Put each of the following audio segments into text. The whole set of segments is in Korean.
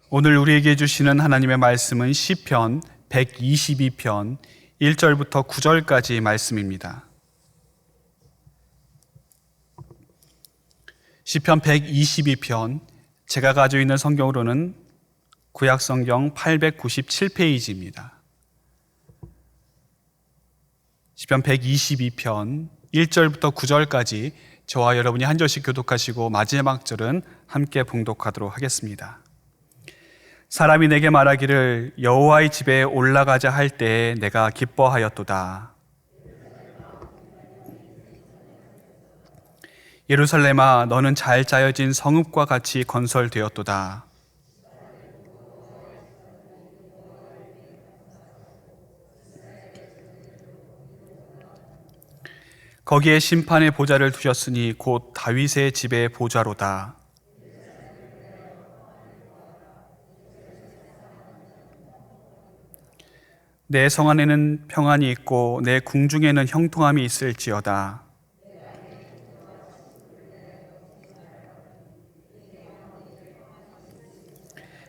오늘 우리에게 주시는 하나님의 말씀은 시편 122편 1절부터 9절까지 말씀입니다. 시편 122편, 제가 가지고 있는 성경으로는 구약성경 897페이지입니다. 시편 122편 1절부터 9절까지 저와 여러분이 한 절씩 교독하시고 마지막 절은 함께 봉독하도록 하겠습니다. 사람이 내게 말하기를 여호와의 집에 올라가자 할 때에 내가 기뻐하였도다. 예루살렘아, 너는 잘 짜여진 성읍과 같이 건설되었도다. 거기에 심판의 보좌를 두셨으니 곧 다윗의 집의 보좌로다. 내 성 안에는 평안이 있고 내 궁중에는 형통함이 있을지어다.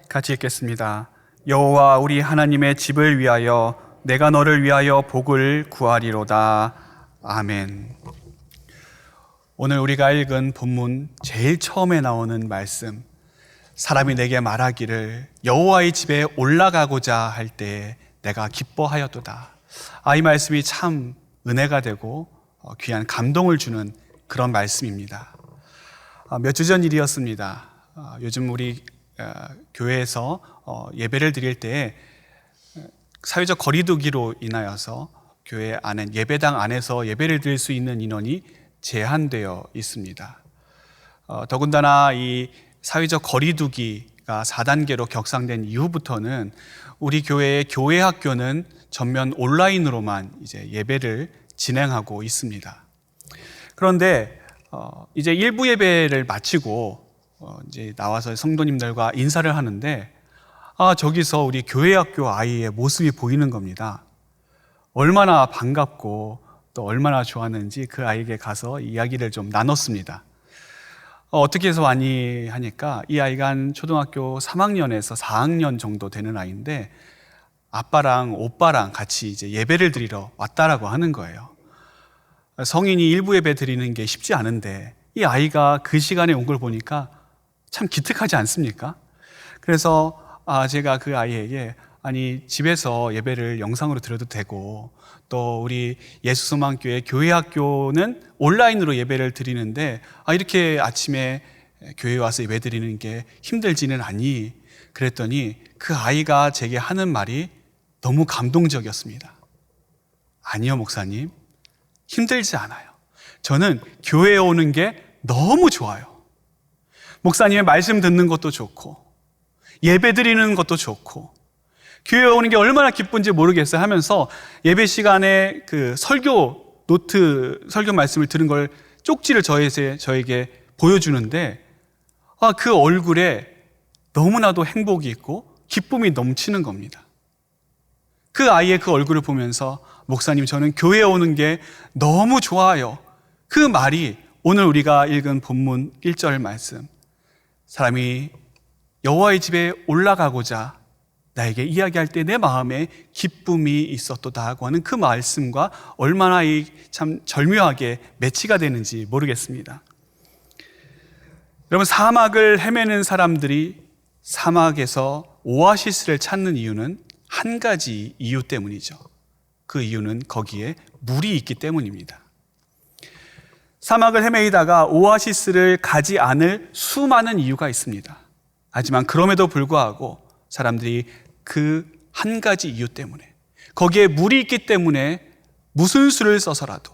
같이 읽겠습니다. 여호와 우리 하나님의 집을 위하여 내가 너를 위하여 복을 구하리로다. 아멘. 오늘 우리가 읽은 본문 제일 처음에 나오는 말씀, 사람이 내게 말하기를 여호와의 집에 올라가고자 할 때에 내가 기뻐하였도다. 이 말씀이 참 은혜가 되고 귀한 감동을 주는 그런 말씀입니다. 몇 주 전 일이었습니다. 요즘 우리 교회에서 예배를 드릴 때에 사회적 거리두기로 인하여서 교회 안에 예배당 안에서 예배를 드릴 수 있는 인원이 제한되어 있습니다. 더군다나 이 사회적 거리두기가 4단계로 격상된 이후부터는 우리 교회의 교회 학교는 전면 온라인으로만 이제 예배를 진행하고 있습니다. 그런데 이제 일부 예배를 마치고 이제 나와서 성도님들과 인사를 하는데 저기서 우리 교회 학교 아이의 모습이 보이는 겁니다. 얼마나 반갑고 또 얼마나 좋았는지 그 아이에게 가서 이야기를 좀 나눴습니다. 어떻게 해서 왔니 하니까 이 아이가 한 초등학교 3학년에서 4학년 정도 되는 아이인데 아빠랑 오빠랑 같이 이제 예배를 드리러 왔다라고 하는 거예요. 성인이 일부 예배 드리는 게 쉽지 않은데 이 아이가 그 시간에 온 걸 보니까 참 기특하지 않습니까? 그래서 제가 그 아이에게 아니 집에서 예배를 영상으로 드려도 되고 또 우리 예수소망교회 교회 학교는 온라인으로 예배를 드리는데 이렇게 아침에 교회에 와서 예배 드리는 게 힘들지는 않니? 그랬더니 그 아이가 제게 하는 말이 너무 감동적이었습니다. 아니요 목사님, 힘들지 않아요. 저는 교회에 오는 게 너무 좋아요. 목사님의 말씀 듣는 것도 좋고 예배 드리는 것도 좋고 교회에 오는 게 얼마나 기쁜지 모르겠어요 하면서 예배 시간에 그 설교 말씀을 들은 걸 쪽지를 저에게 보여주는데 그 얼굴에 너무나도 행복이 있고 기쁨이 넘치는 겁니다. 그 아이의 그 얼굴을 보면서 목사님, 저는 교회에 오는 게 너무 좋아요. 그 말이 오늘 우리가 읽은 본문 1절 말씀, 사람이 여호와의 집에 올라가고자 나에게 이야기할 때 내 마음에 기쁨이 있었도다 하고 하는 그 말씀과 얼마나 참 절묘하게 매치가 되는지 모르겠습니다. 여러분, 사막을 헤매는 사람들이 사막에서 오아시스를 찾는 이유는 한 가지 이유 때문이죠. 그 이유는 거기에 물이 있기 때문입니다. 사막을 헤매이다가 오아시스를 가지 않을 수많은 이유가 있습니다. 하지만 그럼에도 불구하고 사람들이 그 한 가지 이유 때문에, 거기에 물이 있기 때문에 무슨 수를 써서라도,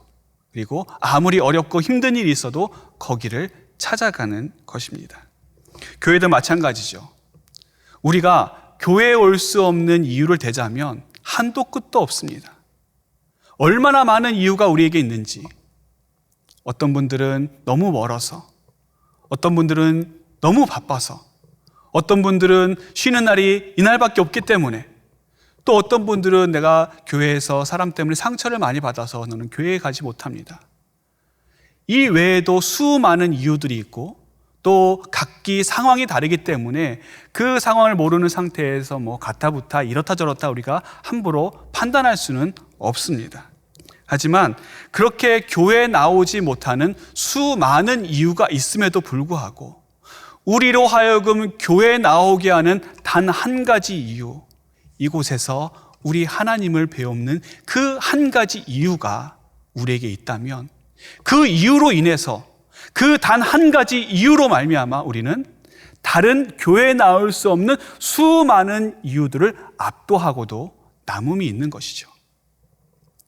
그리고 아무리 어렵고 힘든 일이 있어도 거기를 찾아가는 것입니다. 교회도 마찬가지죠. 우리가 교회에 올 수 없는 이유를 대자면 한도 끝도 없습니다. 얼마나 많은 이유가 우리에게 있는지, 어떤 분들은 너무 멀어서, 어떤 분들은 너무 바빠서, 어떤 분들은 쉬는 날이 이날밖에 없기 때문에, 또 어떤 분들은 내가 교회에서 사람 때문에 상처를 많이 받아서 너는 교회에 가지 못합니다. 이 외에도 수많은 이유들이 있고 또 각기 상황이 다르기 때문에 그 상황을 모르는 상태에서 가타부타 이렇다 저렇다 우리가 함부로 판단할 수는 없습니다. 하지만 그렇게 교회에 나오지 못하는 수많은 이유가 있음에도 불구하고 우리로 하여금 교회에 나오게 하는 단 한 가지 이유, 이곳에서 우리 하나님을 배우는 그 한 가지 이유가 우리에게 있다면 그 이유로 인해서 그 단 한 가지 이유로 말미암아 우리는 다른 교회에 나올 수 없는 수많은 이유들을 압도하고도 남음이 있는 것이죠.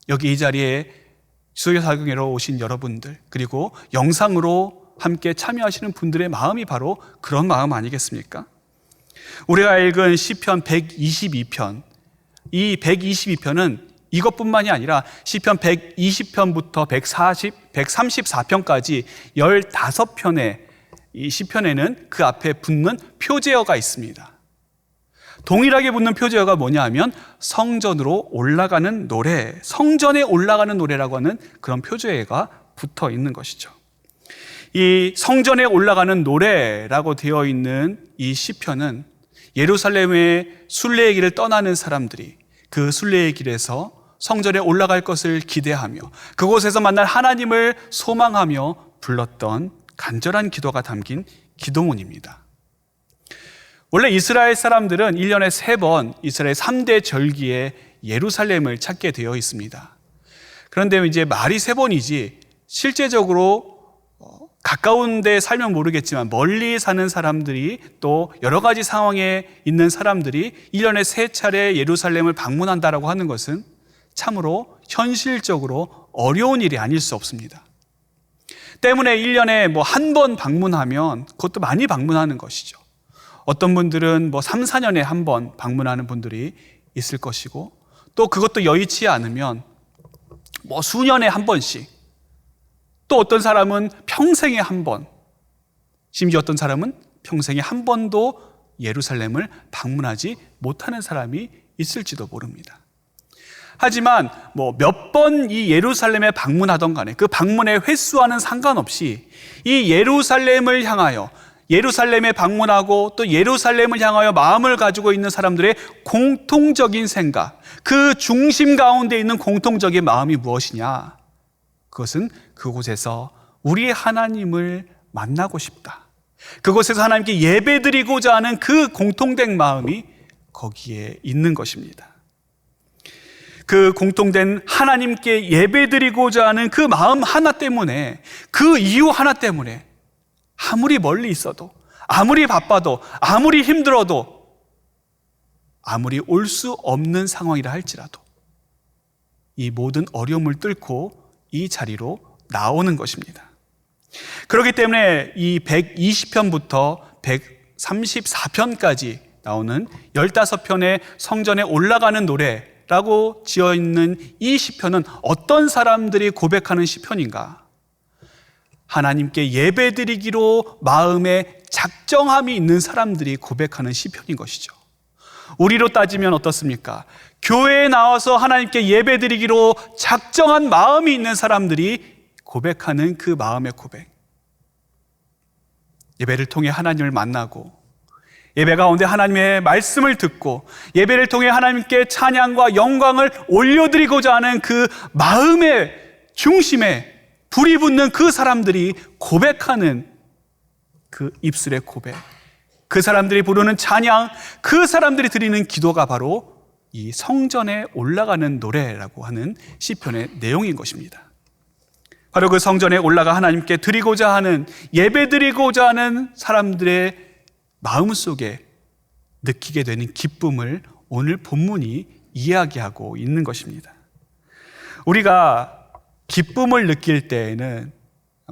여기 이 자리에 수요사경회로 오신 여러분들, 그리고 영상으로 함께 참여하시는 분들의 마음이 바로 그런 마음 아니겠습니까? 우리가 읽은 시편 122편, 이 122편은 이것뿐만이 아니라 시편 120편부터 134편까지 15편의 이 시편에는 그 앞에 붙는 표제어가 있습니다. 동일하게 붙는 표제어가 뭐냐 하면 성전으로 올라가는 노래, 성전에 올라가는 노래라고 하는 그런 표제어가 붙어 있는 것이죠. 이 성전에 올라가는 노래라고 되어 있는 이 시편은 예루살렘의 순례의 길을 떠나는 사람들이 그 순례의 길에서 성전에 올라갈 것을 기대하며 그곳에서 만날 하나님을 소망하며 불렀던 간절한 기도가 담긴 기도문입니다. 원래 이스라엘 사람들은 1년에 3번 이스라엘 3대 절기에 예루살렘을 찾게 되어 있습니다. 그런데 이제 말이 3번이지 실제적으로 가까운 데 살면 모르겠지만 멀리 사는 사람들이 또 여러 가지 상황에 있는 사람들이 1년에 3차례 예루살렘을 방문한다라고 하는 것은 참으로 현실적으로 어려운 일이 아닐 수 없습니다. 때문에 1년에 한 번 방문하면 그것도 많이 방문하는 것이죠. 어떤 분들은 3, 4년에 한 번 방문하는 분들이 있을 것이고 또 그것도 여의치 않으면 수년에 한 번씩, 또 어떤 사람은 평생에 한 번, 심지어 어떤 사람은 평생에 한 번도 예루살렘을 방문하지 못하는 사람이 있을지도 모릅니다. 하지만 몇 번 이 예루살렘에 방문하던 간에 그 방문의 횟수와는 상관없이 이 예루살렘을 향하여 예루살렘에 방문하고 또 예루살렘을 향하여 마음을 가지고 있는 사람들의 공통적인 생각, 그 중심 가운데 있는 공통적인 마음이 무엇이냐? 그것은 그곳에서 우리 하나님을 만나고 싶다. 그곳에서 하나님께 예배드리고자 하는 그 공통된 마음이 거기에 있는 것입니다. 그 공통된 하나님께 예배드리고자 하는 그 마음 하나 때문에, 그 이유 하나 때문에 아무리 멀리 있어도, 아무리 바빠도, 아무리 힘들어도, 아무리 올 수 없는 상황이라 할지라도 이 모든 어려움을 뚫고 이 자리로 나오는 것입니다. 그렇기 때문에 이 120편부터 134편까지 나오는 15편의 성전에 올라가는 노래라고 지어있는 이 시편은 어떤 사람들이 고백하는 시편인가? 하나님께 예배드리기로 마음에 작정함이 있는 사람들이 고백하는 시편인 것이죠. 우리로 따지면 어떻습니까? 교회에 나와서 하나님께 예배드리기로 작정한 마음이 있는 사람들이 고백하는 그 마음의 고백. 예배를 통해 하나님을 만나고, 예배 가운데 하나님의 말씀을 듣고, 예배를 통해 하나님께 찬양과 영광을 올려드리고자 하는 그 마음의 중심에 불이 붙는 그 사람들이 고백하는 그 입술의 고백, 그 사람들이 부르는 찬양, 그 사람들이 드리는 기도가 바로 이 성전에 올라가는 노래라고 하는 시편의 내용인 것입니다. 바로 그 성전에 올라가 하나님께 드리고자 하는, 예배드리고자 하는 사람들의 마음속에 느끼게 되는 기쁨을 오늘 본문이 이야기하고 있는 것입니다. 우리가 기쁨을 느낄 때에는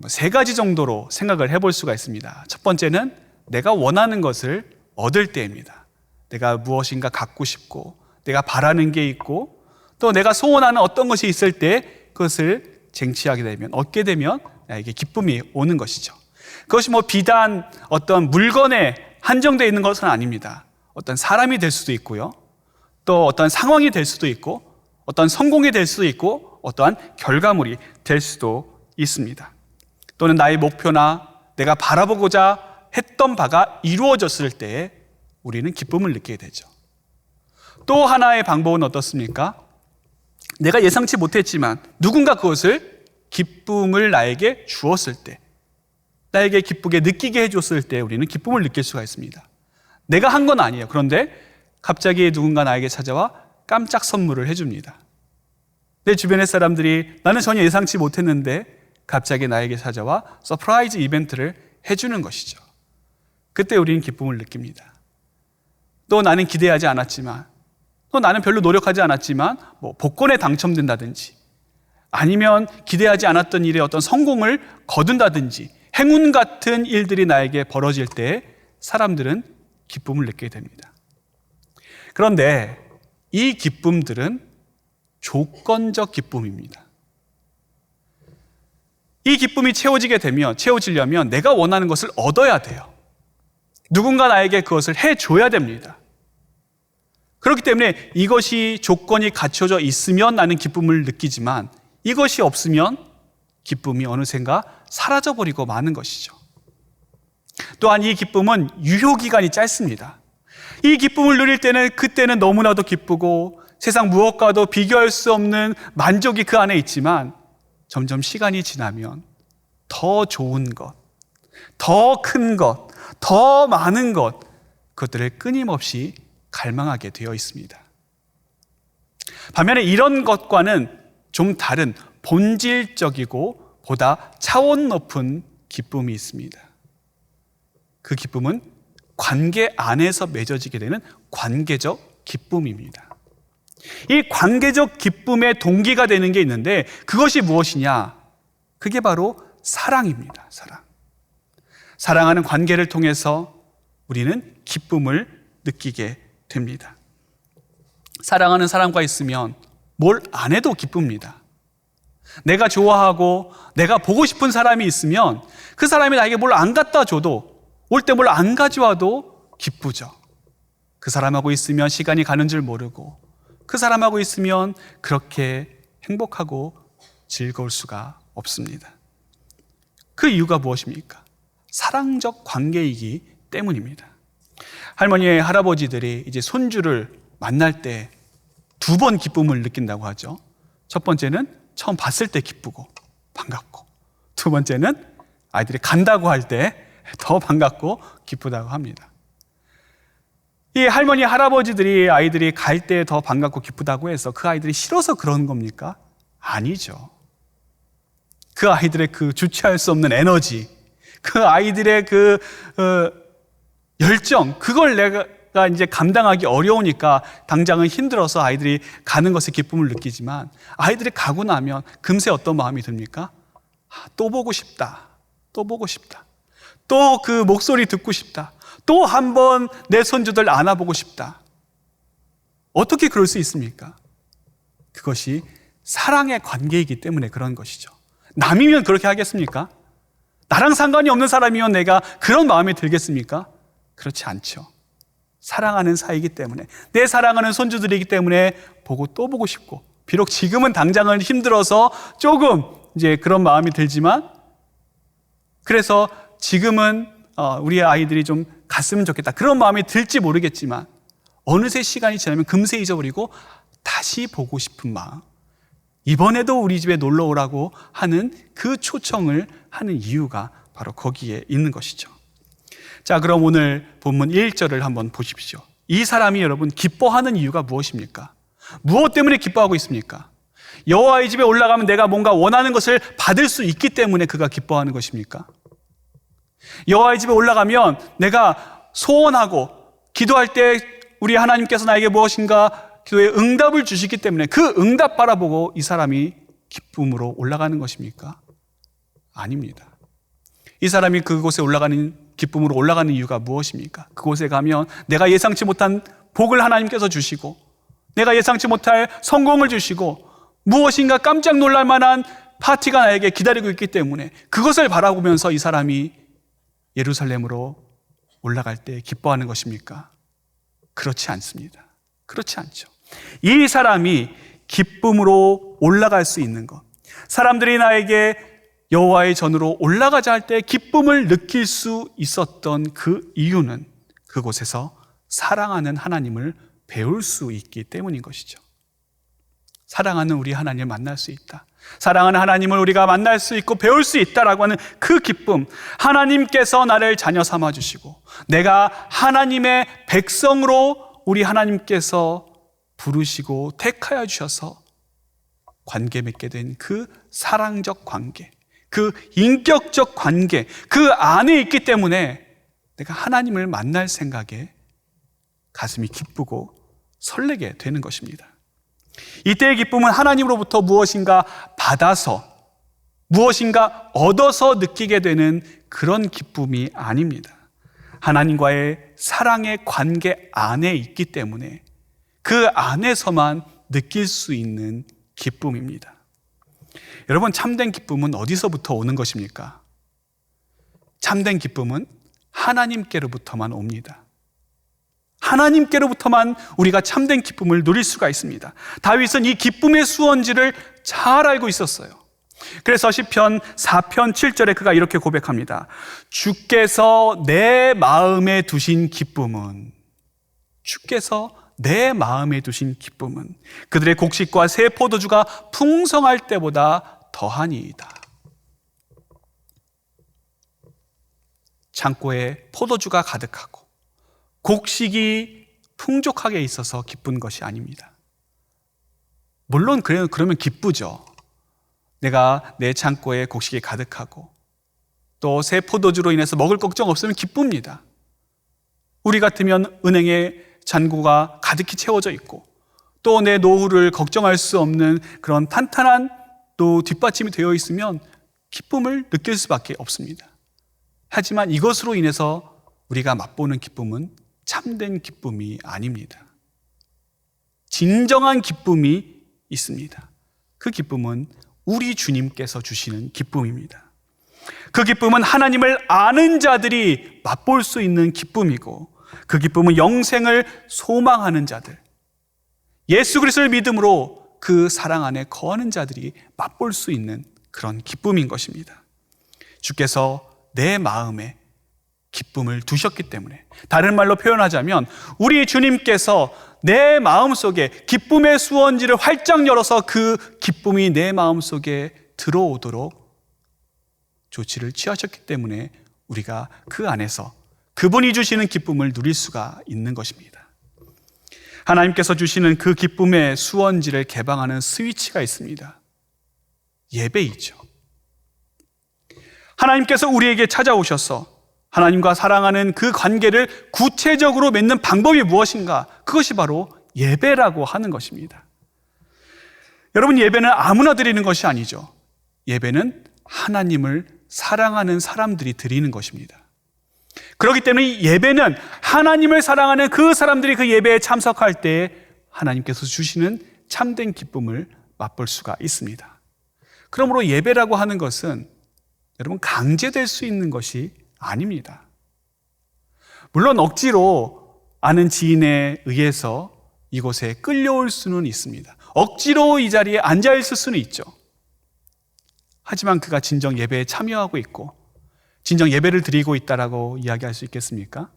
3가지 정도로 생각을 해볼 수가 있습니다. 첫 번째는 내가 원하는 것을 얻을 때입니다. 내가 무엇인가 갖고 싶고, 내가 바라는 게 있고, 또 내가 소원하는 어떤 것이 있을 때 그것을 쟁취하게 되면, 얻게 되면 나에게 기쁨이 오는 것이죠. 그것이 비단 어떤 물건에 한정되어 있는 것은 아닙니다. 어떤 사람이 될 수도 있고요, 또 어떤 상황이 될 수도 있고, 어떤 성공이 될 수도 있고, 어떠한 결과물이 될 수도 있습니다. 또는 나의 목표나 내가 바라보고자 했던 바가 이루어졌을 때 우리는 기쁨을 느끼게 되죠. 또 하나의 방법은 어떻습니까? 내가 예상치 못했지만 누군가 그것을 기쁨을 나에게 주었을 때, 나에게 기쁘게 느끼게 해줬을 때 우리는 기쁨을 느낄 수가 있습니다. 내가 한 건 아니에요. 그런데 갑자기 누군가 나에게 찾아와 깜짝 선물을 해줍니다. 내 주변의 사람들이 나는 전혀 예상치 못했는데 갑자기 나에게 찾아와 서프라이즈 이벤트를 해주는 것이죠. 그때 우리는 기쁨을 느낍니다. 또 나는 기대하지 않았지만, 또 나는 별로 노력하지 않았지만 복권에 당첨된다든지, 아니면 기대하지 않았던 일에 어떤 성공을 거둔다든지, 행운 같은 일들이 나에게 벌어질 때 사람들은 기쁨을 느끼게 됩니다. 그런데 이 기쁨들은 조건적 기쁨입니다. 이 기쁨이 채워지려면 내가 원하는 것을 얻어야 돼요. 누군가 나에게 그것을 해줘야 됩니다. 그렇기 때문에 이것이 조건이 갖춰져 있으면 나는 기쁨을 느끼지만 이것이 없으면 기쁨이 어느샌가 사라져버리고 마는 것이죠. 또한 이 기쁨은 유효기간이 짧습니다. 이 기쁨을 누릴 때는 그때는 너무나도 기쁘고 세상 무엇과도 비교할 수 없는 만족이 그 안에 있지만 점점 시간이 지나면 더 좋은 것, 더 큰 것, 더 많은 것, 그것들을 끊임없이 갈망하게 되어 있습니다. 반면에 이런 것과는 좀 다른 본질적이고 보다 차원 높은 기쁨이 있습니다. 그 기쁨은 관계 안에서 맺어지게 되는 관계적 기쁨입니다. 이 관계적 기쁨의 동기가 되는 게 있는데 그것이 무엇이냐? 그게 바로 사랑입니다. 사랑하는 관계를 통해서 우리는 기쁨을 느끼게 됩니다. 사랑하는 사람과 있으면 뭘 안 해도 기쁩니다. 내가 좋아하고 내가 보고 싶은 사람이 있으면 그 사람이 나에게 뭘 안 갖다 줘도, 올 때 뭘 안 가져와도 기쁘죠. 그 사람하고 있으면 시간이 가는 줄 모르고 그 사람하고 있으면 그렇게 행복하고 즐거울 수가 없습니다. 그 이유가 무엇입니까? 사랑적 관계이기 때문입니다. 할머니, 할아버지들이 이제 손주를 만날 때 2번 기쁨을 느낀다고 하죠. 첫 번째는 처음 봤을 때 기쁘고 반갑고, 두 번째는 아이들이 간다고 할 때 더 반갑고 기쁘다고 합니다. 이 할머니, 할아버지들이 아이들이 갈 때 더 반갑고 기쁘다고 해서 그 아이들이 싫어서 그런 겁니까? 아니죠. 그 아이들의 그 주체할 수 없는 에너지, 그 아이들의 그 열정, 그걸 내가 이제 감당하기 어려우니까 당장은 힘들어서 아이들이 가는 것에 기쁨을 느끼지만 아이들이 가고 나면 금세 어떤 마음이 듭니까? 또 보고 싶다. 또 보고 싶다. 또 그 목소리 듣고 싶다. 또 한 번 내 손주들 안아보고 싶다. 어떻게 그럴 수 있습니까? 그것이 사랑의 관계이기 때문에 그런 것이죠. 남이면 그렇게 하겠습니까? 나랑 상관이 없는 사람이면 내가 그런 마음이 들겠습니까? 그렇지 않죠. 사랑하는 사이이기 때문에, 내 사랑하는 손주들이기 때문에 보고 또 보고 싶고, 비록 지금은 당장은 힘들어서 조금 이제 그런 마음이 들지만, 그래서 지금은 우리 아이들이 좀 갔으면 좋겠다, 그런 마음이 들지 모르겠지만 어느새 시간이 지나면 금세 잊어버리고 다시 보고 싶은 마음, 이번에도 우리 집에 놀러 오라고 하는 그 초청을 하는 이유가 바로 거기에 있는 것이죠. 자, 그럼 오늘 본문 1절을 한번 보십시오. 이 사람이 여러분 기뻐하는 이유가 무엇입니까? 무엇 때문에 기뻐하고 있습니까? 여호와의 집에 올라가면 내가 뭔가 원하는 것을 받을 수 있기 때문에 그가 기뻐하는 것입니까? 여호와의 집에 올라가면 내가 소원하고 기도할 때 우리 하나님께서 나에게 무엇인가 기도에 응답을 주시기 때문에 그 응답 바라보고 이 사람이 기쁨으로 올라가는 것입니까? 아닙니다. 이 사람이 그곳에 올라가는, 기쁨으로 올라가는 이유가 무엇입니까? 그곳에 가면 내가 예상치 못한 복을 하나님께서 주시고, 내가 예상치 못할 성공을 주시고, 무엇인가 깜짝 놀랄 만한 파티가 나에게 기다리고 있기 때문에 그것을 바라보면서 이 사람이 예루살렘으로 올라갈 때 기뻐하는 것입니까? 그렇지 않습니다. 그렇지 않죠. 이 사람이 기쁨으로 올라갈 수 있는 것, 사람들이 나에게 여호와의 전으로 올라가자 할 때 기쁨을 느낄 수 있었던 그 이유는 그곳에서 사랑하는 하나님을 배울 수 있기 때문인 것이죠. 사랑하는 우리 하나님을 만날 수 있다. 사랑하는 하나님을 우리가 만날 수 있고 배울 수 있다라고 하는 그 기쁨, 하나님께서 나를 자녀 삼아주시고 내가 하나님의 백성으로 우리 하나님께서 부르시고 택하여 주셔서 관계 맺게 된 그 사랑적 관계, 그 인격적 관계, 그 안에 있기 때문에 내가 하나님을 만날 생각에 가슴이 기쁘고 설레게 되는 것입니다. 이때의 기쁨은 하나님으로부터 무엇인가 받아서, 무엇인가 얻어서 느끼게 되는 그런 기쁨이 아닙니다. 하나님과의 사랑의 관계 안에 있기 때문에 그 안에서만 느낄 수 있는 기쁨입니다. 여러분, 참된 기쁨은 어디서부터 오는 것입니까? 참된 기쁨은 하나님께로부터만 옵니다. 하나님께로부터만 우리가 참된 기쁨을 누릴 수가 있습니다. 다윗은 이 기쁨의 수원지를 잘 알고 있었어요. 그래서 시편 4편 7절에 그가 이렇게 고백합니다. 주께서 내 마음에 두신 기쁨은, 주께서 내 마음에 두신 기쁨은 그들의 곡식과 새 포도주가 풍성할 때보다 더하니이다. 창고에 포도주가 가득하고 곡식이 풍족하게 있어서 기쁜 것이 아닙니다. 물론 그러면 기쁘죠. 내가 내 창고에 곡식이 가득하고 또 새 포도주로 인해서 먹을 걱정 없으면 기쁩니다. 우리 같으면 은행에 잔고가 가득히 채워져 있고 또 내 노후를 걱정할 수 없는 그런 탄탄한 또 뒷받침이 되어 있으면 기쁨을 느낄 수밖에 없습니다. 하지만 이것으로 인해서 우리가 맛보는 기쁨은 참된 기쁨이 아닙니다. 진정한 기쁨이 있습니다. 그 기쁨은 우리 주님께서 주시는 기쁨입니다. 그 기쁨은 하나님을 아는 자들이 맛볼 수 있는 기쁨이고, 그 기쁨은 영생을 소망하는 자들, 예수 그리스도를 믿음으로 그 사랑 안에 거하는 자들이 맛볼 수 있는 그런 기쁨인 것입니다. 주께서 내 마음에 기쁨을 두셨기 때문에, 다른 말로 표현하자면 우리 주님께서 내 마음속에 기쁨의 수원지를 활짝 열어서 그 기쁨이 내 마음속에 들어오도록 조치를 취하셨기 때문에 우리가 그 안에서 그분이 주시는 기쁨을 누릴 수가 있는 것입니다. 하나님께서 주시는 그 기쁨의 수원지를 개방하는 스위치가 있습니다. 예배이죠. 하나님께서 우리에게 찾아오셔서 하나님과 사랑하는 그 관계를 구체적으로 맺는 방법이 무엇인가? 그것이 바로 예배라고 하는 것입니다. 여러분, 예배는 아무나 드리는 것이 아니죠. 예배는 하나님을 사랑하는 사람들이 드리는 것입니다. 그렇기 때문에 예배는 하나님을 사랑하는 그 사람들이 그 예배에 참석할 때 하나님께서 주시는 참된 기쁨을 맛볼 수가 있습니다. 그러므로 예배라고 하는 것은 여러분 강제될 수 있는 것이 아닙니다. 물론 억지로 아는 지인에 의해서 이곳에 끌려올 수는 있습니다. 억지로 이 자리에 앉아 있을 수는 있죠. 하지만 그가 진정 예배에 참여하고 있고 진정 예배를 드리고 있다라고 이야기할 수 있겠습니까?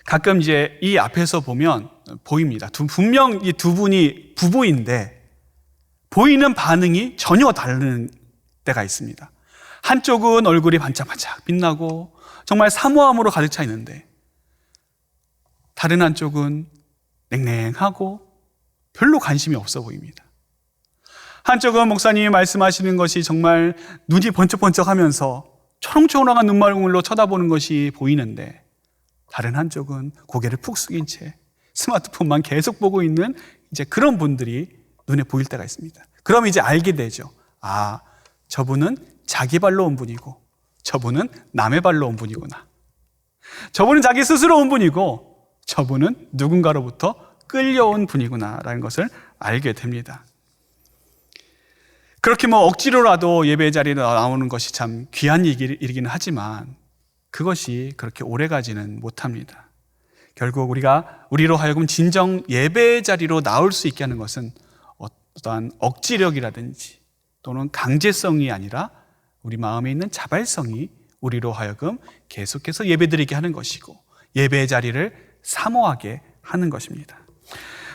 가끔 이제 이 앞에서 보면 보입니다. 분명 이 두 분이 부부인데 보이는 반응이 전혀 다른 때가 있습니다. 한쪽은 얼굴이 반짝반짝 빛나고 정말 사모함으로 가득 차 있는데 다른 한쪽은 냉랭하고 별로 관심이 없어 보입니다. 한쪽은 목사님이 말씀하시는 것이 정말 눈이 번쩍번쩍하면서 초롱초롱한 눈망울로 쳐다보는 것이 보이는데 다른 한쪽은 고개를 푹 숙인 채 스마트폰만 계속 보고 있는 이제 그런 분들이 눈에 보일 때가 있습니다. 그럼 이제 알게 되죠. 아, 저분은 자기 발로 온 분이고 저분은 남의 발로 온 분이구나. 저분은 자기 스스로 온 분이고 저분은 누군가로부터 끌려온 분이구나 라는 것을 알게 됩니다. 그렇게 억지로라도 예배 자리에 나오는 것이 참 귀한 일이긴 하지만 그것이 그렇게 오래가지는 못합니다. 결국 우리로 하여금 진정 예배 자리로 나올 수 있게 하는 것은 어떠한 억지력이라든지 또는 강제성이 아니라 우리 마음에 있는 자발성이 우리로 하여금 계속해서 예배드리게 하는 것이고 예배의 자리를 사모하게 하는 것입니다.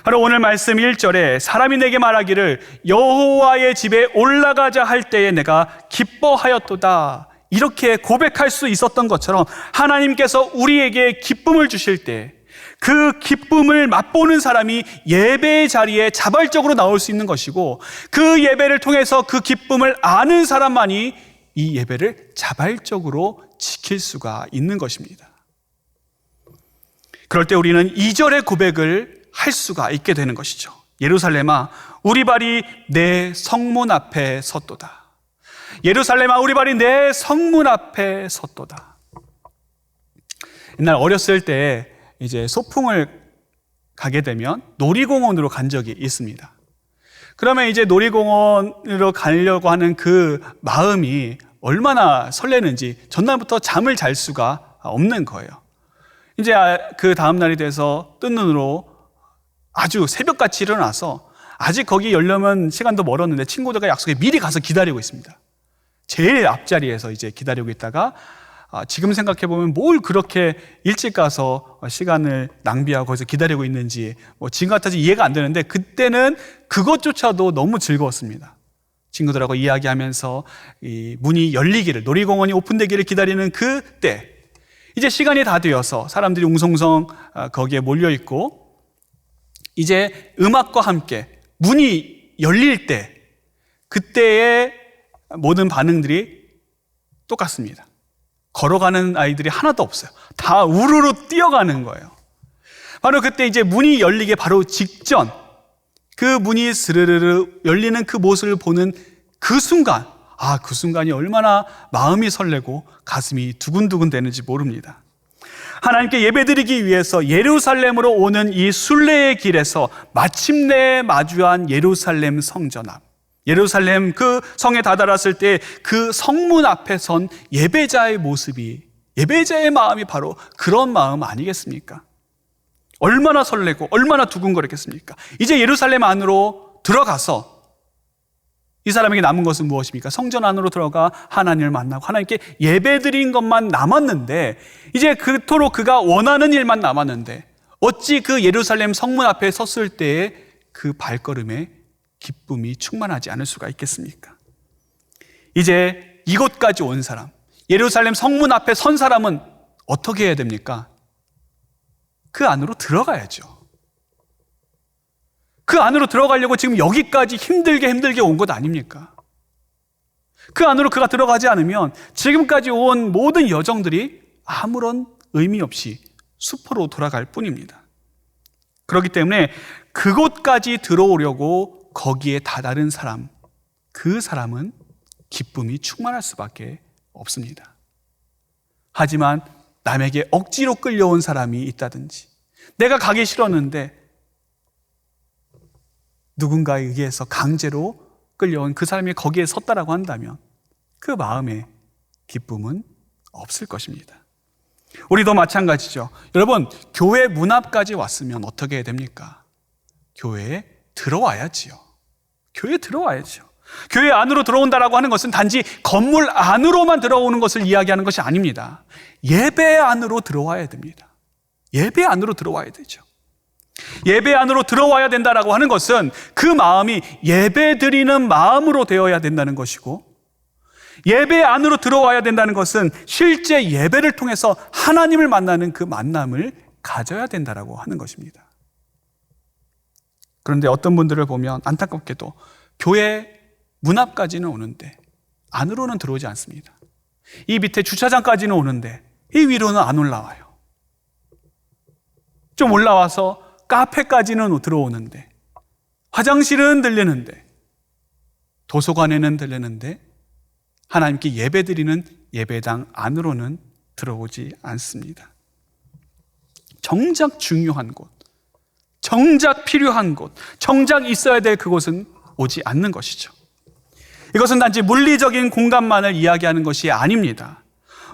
바로 오늘 말씀 1절에 사람이 내게 말하기를 여호와의 집에 올라가자 할 때에 내가 기뻐하였도다, 이렇게 고백할 수 있었던 것처럼 하나님께서 우리에게 기쁨을 주실 때 그 기쁨을 맛보는 사람이 예배의 자리에 자발적으로 나올 수 있는 것이고, 그 예배를 통해서 그 기쁨을 아는 사람만이 이 예배를 자발적으로 지킬 수가 있는 것입니다. 그럴 때 우리는 2절의 고백을 할 수가 있게 되는 것이죠. 예루살렘아 우리 발이 내 성문 앞에 섰도다. 예루살렘아 우리 발이 내 성문 앞에 섰도다. 옛날 어렸을 때 이제 소풍을 가게 되면 놀이공원으로 간 적이 있습니다. 그러면 이제 놀이공원으로 가려고 하는 그 마음이 얼마나 설레는지 전날부터 잠을 잘 수가 없는 거예요. 이제 그 다음 날이 돼서 뜬 눈으로 아주 새벽같이 일어나서 아직 거기 열려면 시간도 멀었는데 친구들과 약속에 미리 가서 기다리고 있습니다. 제일 앞자리에서 이제 기다리고 있다가 지금 생각해보면 뭘 그렇게 일찍 가서 시간을 낭비하고 거기서 기다리고 있는지 지금 같아서 이해가 안 되는데, 그때는 그것조차도 너무 즐거웠습니다. 친구들하고 이야기하면서 이 문이 열리기를, 놀이공원이 오픈되기를 기다리는 그때 이제 시간이 다 되어서 사람들이 웅성웅성 거기에 몰려있고 이제 음악과 함께 문이 열릴 때 그때의 모든 반응들이 똑같습니다. 걸어가는 아이들이 하나도 없어요. 다 우르르 뛰어가는 거예요. 바로 그때 이제 문이 열리기 바로 직전, 그 문이 스르르르 열리는 그 모습을 보는 그 순간, 그 순간이 얼마나 마음이 설레고 가슴이 두근두근 되는지 모릅니다. 하나님께 예배드리기 위해서 예루살렘으로 오는 이 순례의 길에서 마침내 마주한 예루살렘 성전 앞, 예루살렘 그 성에 다다랐을 때 그 성문 앞에 선 예배자의 모습이, 예배자의 마음이 바로 그런 마음 아니겠습니까? 얼마나 설레고 얼마나 두근거렸겠습니까? 이제 예루살렘 안으로 들어가서 이 사람에게 남은 것은 무엇입니까? 성전 안으로 들어가 하나님을 만나고 하나님께 예배드린 것만 남았는데, 이제 그토록 그가 원하는 일만 남았는데 어찌 그 예루살렘 성문 앞에 섰을 때의 그 발걸음에 기쁨이 충만하지 않을 수가 있겠습니까? 이제 이곳까지 온 사람, 예루살렘 성문 앞에 선 사람은 어떻게 해야 됩니까? 그 안으로 들어가야죠. 그 안으로 들어가려고 지금 여기까지 힘들게 온 것 아닙니까? 그 안으로 그가 들어가지 않으면 지금까지 온 모든 여정들이 아무런 의미 없이 수포로 돌아갈 뿐입니다. 그렇기 때문에 그곳까지 들어오려고 거기에 다다른 사람, 그 사람은 기쁨이 충만할 수밖에 없습니다. 하지만 남에게 억지로 끌려온 사람이 있다든지, 내가 가기 싫었는데 누군가에 의해서 강제로 끌려온 그 사람이 거기에 섰다라고 한다면 그 마음에 기쁨은 없을 것입니다. 우리도 마찬가지죠. 여러분, 교회 문 앞까지 왔으면 어떻게 해야 됩니까? 교회에 들어와야지요. 교회에 들어와야죠. 교회 안으로 들어온다라고 하는 것은 단지 건물 안으로만 들어오는 것을 이야기하는 것이 아닙니다. 예배 안으로 들어와야 됩니다. 예배 안으로 들어와야 되죠. 예배 안으로 들어와야 된다라고 하는 것은 그 마음이 예배 드리는 마음으로 되어야 된다는 것이고, 예배 안으로 들어와야 된다는 것은 실제 예배를 통해서 하나님을 만나는 그 만남을 가져야 된다라고 하는 것입니다. 그런데 어떤 분들을 보면 안타깝게도 교회 문 앞까지는 오는데 안으로는 들어오지 않습니다. 이 밑에 주차장까지는 오는데 이 위로는 안 올라와요. 좀 올라와서 카페까지는 들어오는데, 화장실은 들리는데, 도서관에는 들리는데 하나님께 예배드리는 예배당 안으로는 들어오지 않습니다. 정작 중요한 곳, 정작 필요한 곳, 정작 있어야 될 그곳은 오지 않는 것이죠. 이것은 단지 물리적인 공간만을 이야기하는 것이 아닙니다.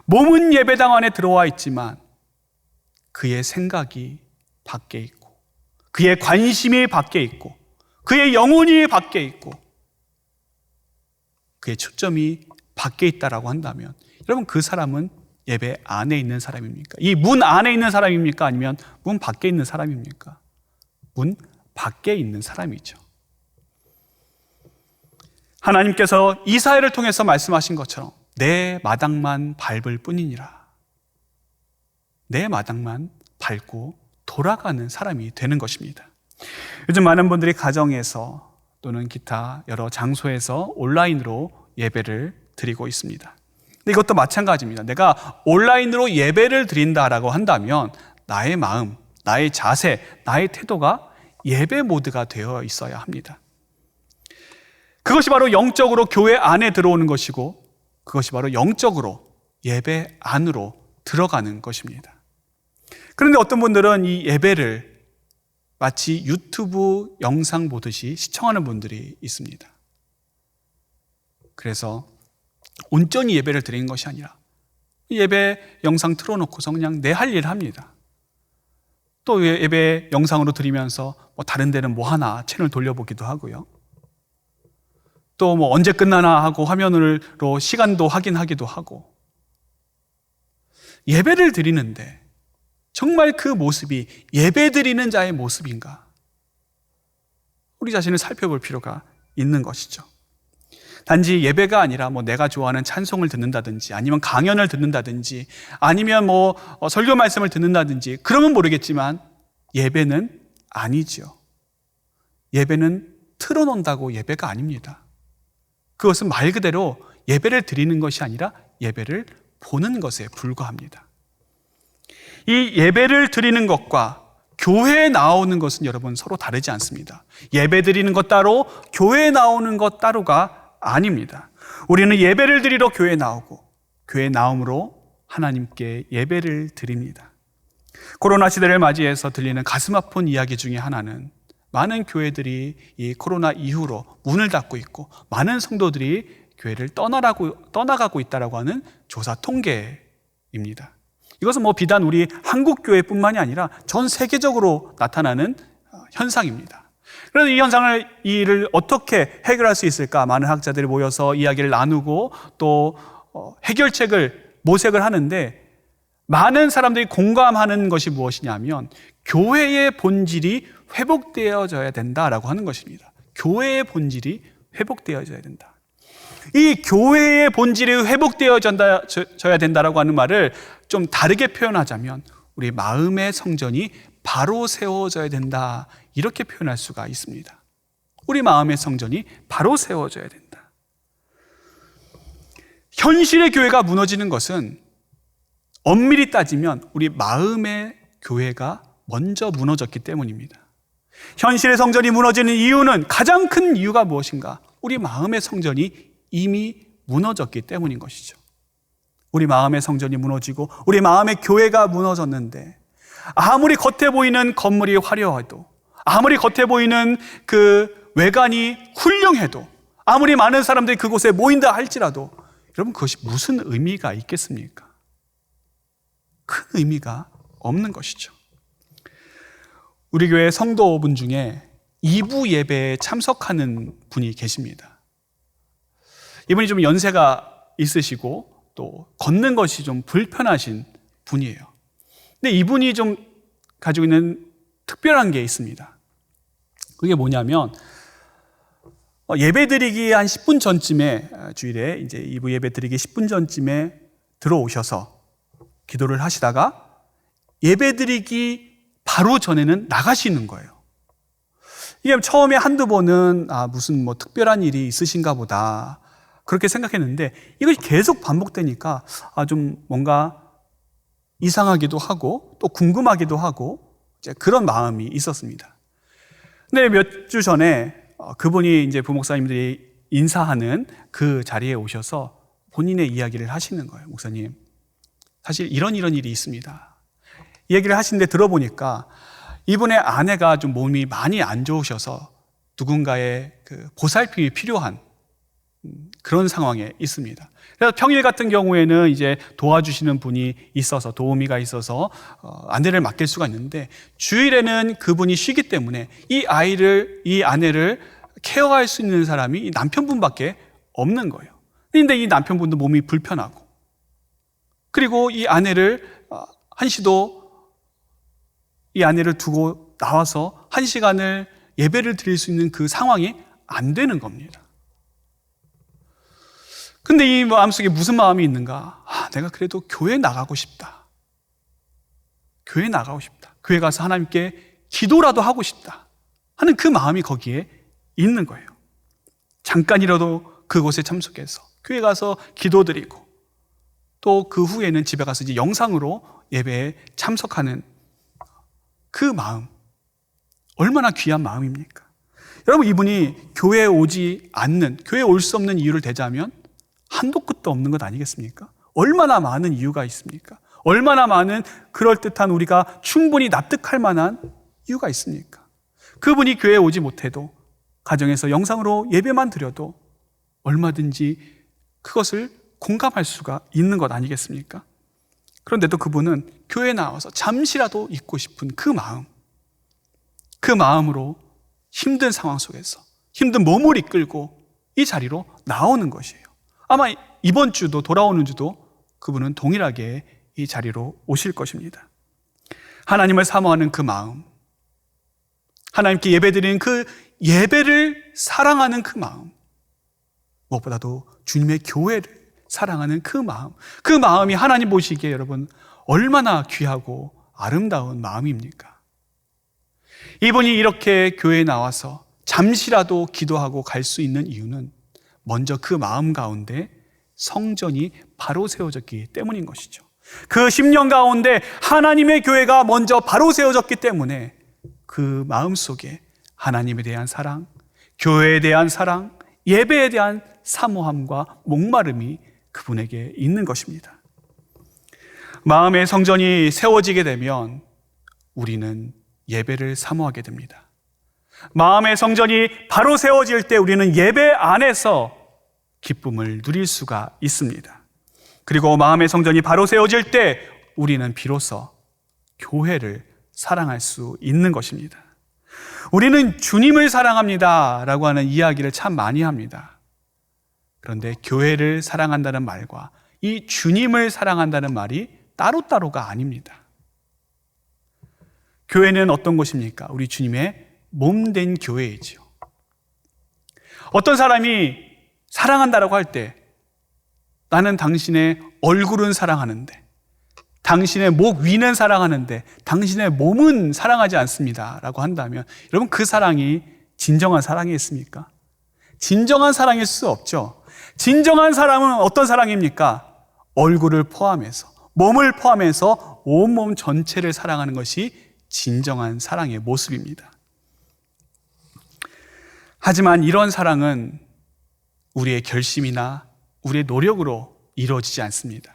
몸은 예배당 안에 들어와 있지만 그의 생각이 밖에 있고, 그의 관심이 밖에 있고, 그의 영혼이 밖에 있고, 그의 초점이 밖에 있다라고 한다면 여러분 그 사람은 예배 안에 있는 사람입니까? 이 문 안에 있는 사람입니까? 아니면 문 밖에 있는 사람입니까? 문 밖에 있는 사람이죠. 하나님께서 이사야를 통해서 말씀하신 것처럼 내 마당만 밟을 뿐이니라. 내 마당만 밟고 돌아가는 사람이 되는 것입니다. 요즘 많은 분들이 가정에서 또는 기타 여러 장소에서 온라인으로 예배를 드리고 있습니다. 근데 이것도 마찬가지입니다. 내가 온라인으로 예배를 드린다라고 한다면 나의 마음, 나의 자세, 나의 태도가 예배 모드가 되어 있어야 합니다. 그것이 바로 영적으로 교회 안에 들어오는 것이고 그것이 바로 영적으로 예배 안으로 들어가는 것입니다. 그런데 어떤 분들은 이 예배를 마치 유튜브 영상 보듯이 시청하는 분들이 있습니다. 그래서 온전히 예배를 드리는 것이 아니라 예배 영상 틀어놓고서 그냥 내 할 일 합니다. 또 예배 영상으로 드리면서 다른 데는 뭐 하나 채널 돌려보기도 하고요. 또 언제 끝나나 하고 화면으로 시간도 확인하기도 하고. 예배를 드리는데 정말 그 모습이 예배 드리는 자의 모습인가? 우리 자신을 살펴볼 필요가 있는 것이죠. 단지 예배가 아니라 내가 좋아하는 찬송을 듣는다든지 아니면 강연을 듣는다든지 아니면 설교 말씀을 듣는다든지 그러면 모르겠지만 예배는 아니죠. 예배는 틀어놓는다고 예배가 아닙니다. 그것은 말 그대로 예배를 드리는 것이 아니라 예배를 보는 것에 불과합니다. 이 예배를 드리는 것과 교회에 나오는 것은 여러분 서로 다르지 않습니다. 예배 드리는 것 따로 교회에 나오는 것 따로가 아닙니다. 우리는 예배를 드리러 교회에 나오고 교회에 나옴으로 하나님께 예배를 드립니다. 코로나 시대를 맞이해서 들리는 가슴 아픈 이야기 중에 하나는 많은 교회들이 이 코로나 이후로 문을 닫고 있고 많은 성도들이 교회를 떠나가고 있다고 하는 조사 통계입니다. 이것은 비단 우리 한국 교회뿐만이 아니라 전 세계적으로 나타나는 현상입니다. 그래서 이 일을 어떻게 해결할 수 있을까? 많은 학자들이 모여서 이야기를 나누고 또 해결책을 모색을 하는데 많은 사람들이 공감하는 것이 무엇이냐면 교회의 본질이 회복되어져야 된다라고 하는 것입니다. 교회의 본질이 회복되어져야 된다. 이 교회의 본질이 회복되어져야 된다라고 하는 말을 좀 다르게 표현하자면 우리 마음의 성전이 바로 세워져야 된다. 이렇게 표현할 수가 있습니다. 우리 마음의 성전이 바로 세워져야 된다. 현실의 교회가 무너지는 것은 엄밀히 따지면 우리 마음의 교회가 먼저 무너졌기 때문입니다. 현실의 성전이 무너지는 이유는 가장 큰 이유가 무엇인가? 우리 마음의 성전이 이미 무너졌기 때문인 것이죠. 우리 마음의 성전이 무너지고 우리 마음의 교회가 무너졌는데 아무리 겉에 보이는 건물이 화려해도 아무리 겉에 보이는 그 외관이 훌륭해도 아무리 많은 사람들이 그곳에 모인다 할지라도 여러분 그것이 무슨 의미가 있겠습니까? 큰 의미가 없는 것이죠. 우리 교회 성도분 중에 2부 예배에 참석하는 분이 계십니다. 이분이 좀 연세가 있으시고 또 걷는 것이 좀 불편하신 분이에요. 근데 이분이 좀 가지고 있는 특별한 게 있습니다. 그게 뭐냐면 예배 드리기 한 10분 전쯤에 주일에 이제 2부 예배 드리기 10분 전쯤에 들어오셔서 기도를 하시다가 예배 드리기 바로 전에는 나가시는 거예요. 이게 처음에 한두 번은 무슨 특별한 일이 있으신가 보다 그렇게 생각했는데 이것이 계속 반복되니까 좀 뭔가 이상하기도 하고 또 궁금하기도 하고 이제 그런 마음이 있었습니다. 근데 몇 주 전에 그분이 이제 부목사님들이 인사하는 그 자리에 오셔서 본인의 이야기를 하시는 거예요. 목사님, 사실 이런 일이 있습니다. 이 얘기를 하시는데 들어보니까 이분의 아내가 좀 몸이 많이 안 좋으셔서 누군가의 그 보살핌이 필요한 그런 상황에 있습니다. 그래서 평일 같은 경우에는 이제 도와주시는 분이 있어서 도우미가 있어서 아내를 맡길 수가 있는데 주일에는 그분이 쉬기 때문에 이 아내를 케어할 수 있는 사람이 남편분밖에 없는 거예요. 그런데 이 남편분도 몸이 불편하고, 그리고 이 아내를 한시도 이 아내를 두고 나와서 1시간을 예배를 드릴 수 있는 그 상황이 안 되는 겁니다. 근데 이 마음속에 무슨 마음이 있는가? 내가 그래도 교회 나가고 싶다. 교회 나가고 싶다. 교회 가서 하나님께 기도라도 하고 싶다 하는 그 마음이 거기에 있는 거예요. 잠깐이라도 그곳에 참석해서 교회 가서 기도드리고, 또 그 후에는 집에 가서 이제 영상으로 예배에 참석하는 그 마음, 얼마나 귀한 마음입니까? 여러분, 이분이 교회에 오지 않는, 교회에 올 수 없는 이유를 대자면 한도 끝도 없는 것 아니겠습니까? 얼마나 많은 이유가 있습니까? 얼마나 많은 그럴듯한, 우리가 충분히 납득할 만한 이유가 있습니까? 그분이 교회에 오지 못해도 가정에서 영상으로 예배만 드려도 얼마든지 그것을 공감할 수가 있는 것 아니겠습니까? 그런데도 그분은 교회에 나와서 잠시라도 있고 싶은 그 마음, 그 마음으로 힘든 상황 속에서 힘든 몸을 이끌고 이 자리로 나오는 것이에요. 아마 이번 주도, 돌아오는 주도 그분은 동일하게 이 자리로 오실 것입니다. 하나님을 사모하는 그 마음, 하나님께 예배드리는 그 예배를 사랑하는 그 마음, 무엇보다도 주님의 교회를 사랑하는 그 마음, 그 마음이 하나님 보시기에 여러분 얼마나 귀하고 아름다운 마음입니까? 이분이 이렇게 교회에 나와서 잠시라도 기도하고 갈 수 있는 이유는 먼저 그 마음 가운데 성전이 바로 세워졌기 때문인 것이죠. 그 10년 가운데 하나님의 교회가 먼저 바로 세워졌기 때문에 그 마음 속에 하나님에 대한 사랑, 교회에 대한 사랑, 예배에 대한 사모함과 목마름이 그분에게 있는 것입니다. 마음의 성전이 세워지게 되면 우리는 예배를 사모하게 됩니다. 마음의 성전이 바로 세워질 때 우리는 예배 안에서 기쁨을 누릴 수가 있습니다. 그리고 마음의 성전이 바로 세워질 때 우리는 비로소 교회를 사랑할 수 있는 것입니다. 우리는 주님을 사랑합니다 라고 하는 이야기를 참 많이 합니다. 그런데 교회를 사랑한다는 말과 이 주님을 사랑한다는 말이 따로따로가 아닙니다. 교회는 어떤 곳입니까? 우리 주님의 몸된 교회이지요. 어떤 사람이 사랑한다라고 할 때, 나는 당신의 얼굴은 사랑하는데, 당신의 목 위는 사랑하는데 당신의 몸은 사랑하지 않습니다 라고 한다면, 여러분, 그 사랑이 진정한 사랑이겠습니까? 진정한 사랑일 수 없죠. 진정한 사랑은 어떤 사랑입니까? 얼굴을 포함해서, 몸을 포함해서 온몸 전체를 사랑하는 것이 진정한 사랑의 모습입니다. 하지만 이런 사랑은 우리의 결심이나 우리의 노력으로 이루어지지 않습니다.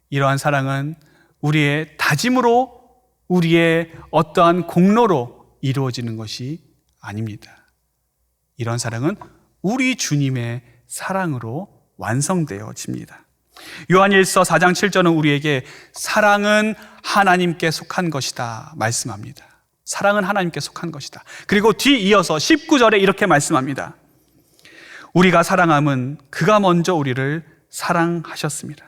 이러한 사랑은 우리의 다짐으로, 우리의 어떠한 공로로 이루어지는 것이 아닙니다. 이런 사랑은 우리 주님의 사랑으로 완성되어집니다. 요한일서 4장 7절은 우리에게 사랑은 하나님께 속한 것이다 말씀합니다. 사랑은 하나님께 속한 것이다. 그리고 뒤이어서 19절에 이렇게 말씀합니다. 우리가 사랑함은 그가 먼저 우리를 사랑하셨습니다.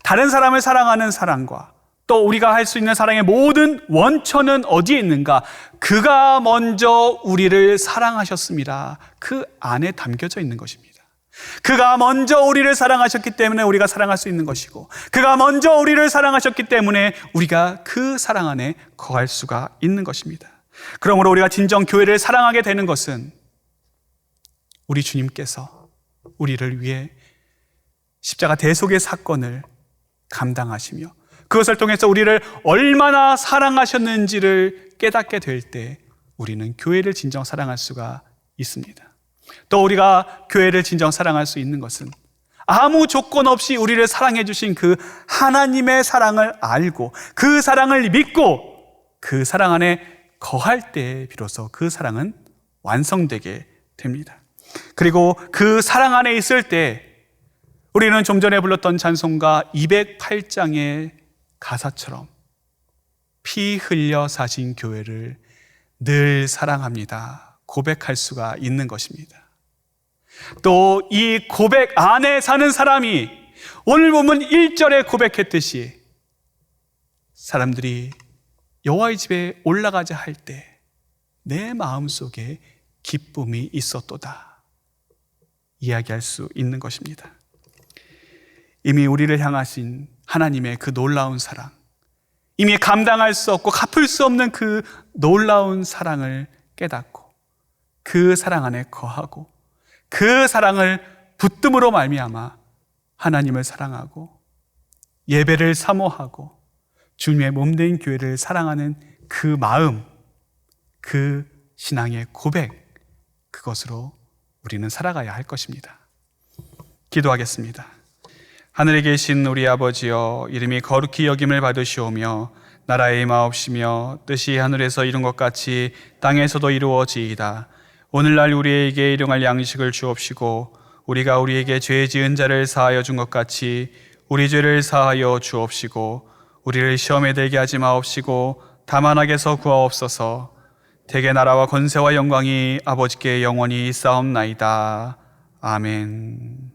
다른 사람을 사랑하는 사랑과 또 우리가 할 수 있는 사랑의 모든 원천은 어디에 있는가? 그가 먼저 우리를 사랑하셨습니다. 그 안에 담겨져 있는 것입니다. 그가 먼저 우리를 사랑하셨기 때문에 우리가 사랑할 수 있는 것이고, 그가 먼저 우리를 사랑하셨기 때문에 우리가 그 사랑 안에 거할 수가 있는 것입니다. 그러므로 우리가 진정 교회를 사랑하게 되는 것은 우리 주님께서 우리를 위해 십자가 대속의 사건을 감당하시며 그것을 통해서 우리를 얼마나 사랑하셨는지를 깨닫게 될 때 우리는 교회를 진정 사랑할 수가 있습니다. 또 우리가 교회를 진정 사랑할 수 있는 것은 아무 조건 없이 우리를 사랑해 주신 그 하나님의 사랑을 알고 그 사랑을 믿고 그 사랑 안에 거할 때 비로소 그 사랑은 완성되게 됩니다. 그리고 그 사랑 안에 있을 때 우리는 좀 전에 불렀던 찬송가 208장의 가사처럼 피 흘려 사신 교회를 늘 사랑합니다 고백할 수가 있는 것입니다. 또 이 고백 안에 사는 사람이 오늘 보면 1절에 고백했듯이 사람들이 여호와의 집에 올라가자 할 때 내 마음속에 기쁨이 있었도다 이야기할 수 있는 것입니다. 이미 우리를 향하신 하나님의 그 놀라운 사랑, 이미 감당할 수 없고 갚을 수 없는 그 놀라운 사랑을 깨닫고 그 사랑 안에 거하고 그 사랑을 붙듦으로 말미암아 하나님을 사랑하고 예배를 사모하고 주님의 몸된 교회를 사랑하는 그 마음, 그 신앙의 고백, 그것으로 우리는 살아가야 할 것입니다. 기도하겠습니다. 하늘에 계신 우리 아버지여, 이름이 거룩히 여김을 받으시오며 나라의 임하옵시며 뜻이 하늘에서 이룬 것 같이 땅에서도 이루어지이다. 오늘날 우리에게 일용할 양식을 주옵시고 우리가 우리에게 죄 지은 자를 사하여 준 것 같이 우리 죄를 사하여 주옵시고 우리를 시험에 들게 하지 마옵시고 다만 악에서 구하옵소서. 대개 나라와 권세와 영광이 아버지께 영원히 있사옵나이다. 아멘.